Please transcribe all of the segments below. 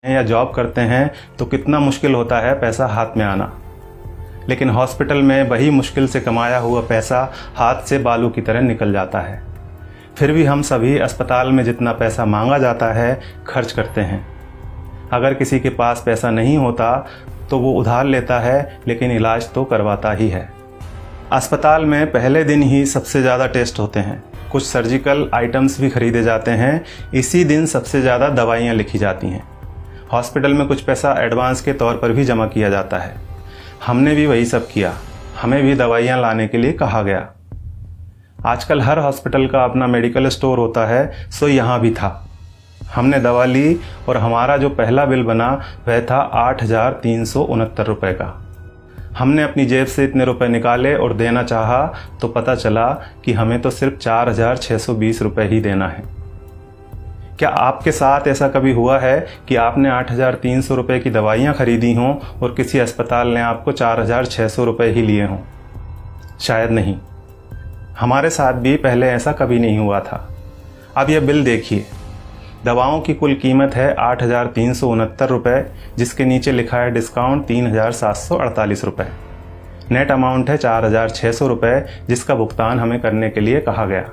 या जॉब करते हैं तो कितना मुश्किल होता है पैसा हाथ में आना, लेकिन हॉस्पिटल में वही मुश्किल से कमाया हुआ पैसा हाथ से बालू की तरह निकल जाता है। फिर भी हम सभी अस्पताल में जितना पैसा मांगा जाता है खर्च करते हैं। अगर किसी के पास पैसा नहीं होता तो वो उधार लेता है, लेकिन इलाज तो करवाता ही है। अस्पताल में पहले दिन ही सबसे ज़्यादा टेस्ट होते हैं, कुछ सर्जिकल आइटम्स भी खरीदे जाते हैं। इसी दिन सबसे ज़्यादा दवाइयाँ लिखी जाती हैं। हॉस्पिटल में कुछ पैसा एडवांस के तौर पर भी जमा किया जाता है। हमने भी वही सब किया, हमें भी दवाइयाँ लाने के लिए कहा गया। आजकल हर हॉस्पिटल का अपना मेडिकल स्टोर होता है, सो यहाँ भी था। हमने दवा ली और हमारा जो पहला बिल बना वह था 8,369 रुपये का। हमने अपनी जेब से इतने रुपए निकाले और देना चाहा तो पता चला कि हमें तो सिर्फ 4,620 रुपये ही देना है। क्या आपके साथ ऐसा कभी हुआ है कि आपने 8,300 रुपये की दवाइयाँ खरीदी हों और किसी अस्पताल ने आपको 4,600 रुपये ही लिए हों? शायद नहीं। हमारे साथ भी पहले ऐसा कभी नहीं हुआ था। अब यह बिल देखिए, दवाओं की कुल कीमत है 8,369 रुपये, जिसके नीचे लिखा है डिस्काउंट 3,748 रुपये। नेट अमाउंट है 4,600 रुपये, जिसका भुगतान हमें करने के लिए कहा गया।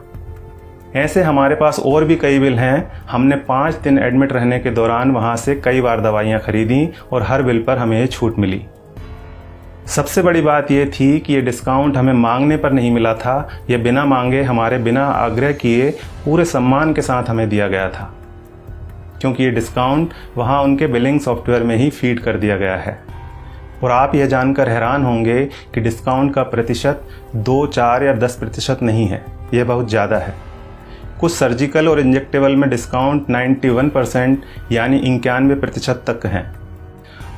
ऐसे हमारे पास और भी कई बिल हैं। हमने 5 दिन एडमिट रहने के दौरान वहाँ से कई बार दवाइयाँ खरीदी और हर बिल पर हमें ये छूट मिली। सबसे बड़ी बात यह थी कि ये डिस्काउंट हमें मांगने पर नहीं मिला था, ये बिना मांगे, हमारे बिना आग्रह किए पूरे सम्मान के साथ हमें दिया गया था, क्योंकि ये डिस्काउंट वहाँ उनके बिलिंग सॉफ्टवेयर में ही फीड कर दिया गया है। और आप यह जानकर हैरान होंगे कि डिस्काउंट का प्रतिशत 2, 4 या 10% नहीं है, यह बहुत ज़्यादा है। कुछ सर्जिकल और इंजेक्टेबल में डिस्काउंट 91% यानी 91% तक हैं,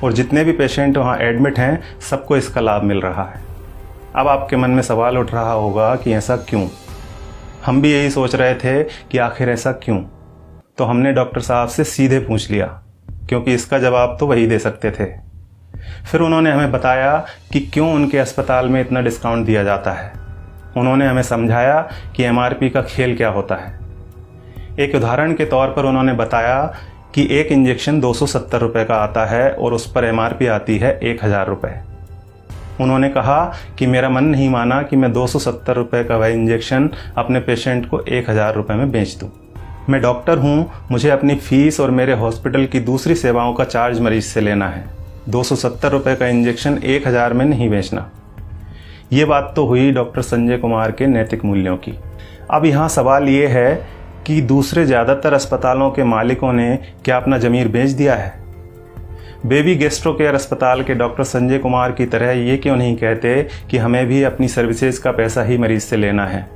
और जितने भी पेशेंट वहाँ एडमिट हैं सबको इसका लाभ मिल रहा है। अब आपके मन में सवाल उठ रहा होगा कि ऐसा क्यों? हम भी यही सोच रहे थे कि आखिर ऐसा क्यों। तो हमने डॉक्टर साहब से सीधे पूछ लिया, क्योंकि इसका जवाब तो वही दे सकते थे। फिर उन्होंने हमें बताया कि क्यों उनके अस्पताल में इतना डिस्काउंट दिया जाता है। उन्होंने हमें समझाया कि MRP का खेल क्या होता है। एक उदाहरण के तौर पर उन्होंने बताया कि एक इंजेक्शन 270 रुपये का आता है और उस पर MRP आती है 1,000 रुपये। उन्होंने कहा कि मेरा मन नहीं माना कि मैं 270 रुपये का वह इंजेक्शन अपने पेशेंट को 1,000 रुपये में बेच दूँ। मैं डॉक्टर हूँ, मुझे अपनी फ़ीस और मेरे हॉस्पिटल की दूसरी सेवाओं का चार्ज मरीज से लेना है। 270 रुपये का इंजेक्शन 1,000 में नहीं बेचना। ये बात तो हुई डॉक्टर संजय कुमार के नैतिक मूल्यों की। अब यहाँ सवाल ये है कि दूसरे ज़्यादातर अस्पतालों के मालिकों ने क्या अपना ज़मीर बेच दिया है? बेबी गैस्ट्रो केयर अस्पताल के डॉक्टर संजय कुमार की तरह ये क्यों नहीं कहते कि हमें भी अपनी सर्विसेज का पैसा ही मरीज से लेना है?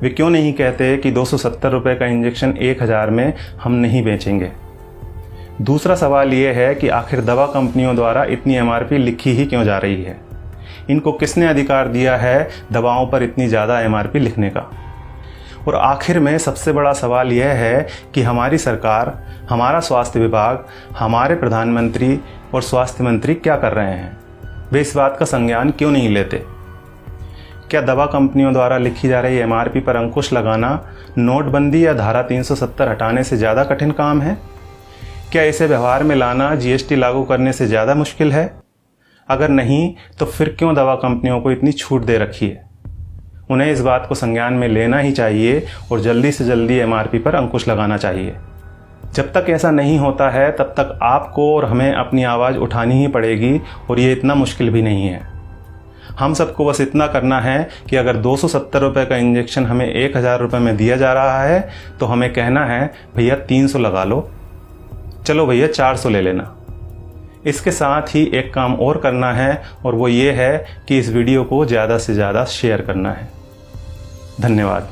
वे क्यों नहीं कहते कि 270 रुपये का इंजेक्शन 1,000 में हम नहीं बेचेंगे? दूसरा सवाल ये है कि आखिर दवा कंपनियों द्वारा इतनी MRP लिखी ही क्यों जा रही है? इनको किसने अधिकार दिया है दवाओं पर इतनी ज़्यादा MRP लिखने का? और आखिर में सबसे बड़ा सवाल यह है कि हमारी सरकार, हमारा स्वास्थ्य विभाग, हमारे प्रधानमंत्री और स्वास्थ्य मंत्री क्या कर रहे हैं? वे इस बात का संज्ञान क्यों नहीं लेते? क्या दवा कंपनियों द्वारा लिखी जा रही MRP पर अंकुश लगाना नोटबंदी या धारा 370 हटाने से ज़्यादा कठिन काम है? क्या इसे व्यवहार में लाना GST लागू करने से ज़्यादा मुश्किल है? अगर नहीं तो फिर क्यों दवा कंपनियों को इतनी छूट दे रखी है? उन्हें इस बात को संज्ञान में लेना ही चाहिए और जल्दी से जल्दी MRP पर अंकुश लगाना चाहिए। जब तक ऐसा नहीं होता है तब तक आपको और हमें अपनी आवाज़ उठानी ही पड़ेगी, और ये इतना मुश्किल भी नहीं है। हम सबको बस इतना करना है कि अगर 270 रुपये का इंजेक्शन हमें 1,000 रुपये में दिया जा रहा है तो हमें कहना है भैया 300 लगा लो, चलो भैया 400 ले लेना। इसके साथ ही एक काम और करना है, और वो ये है कि इस वीडियो को ज़्यादा से ज़्यादा शेयर करना है। धन्यवाद।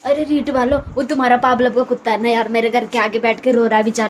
अरे रीट वालों, वो तुम्हारा पावलो का कुत्ता है ना यार, मेरे घर के आगे बैठ के रो रहा है बेचारा।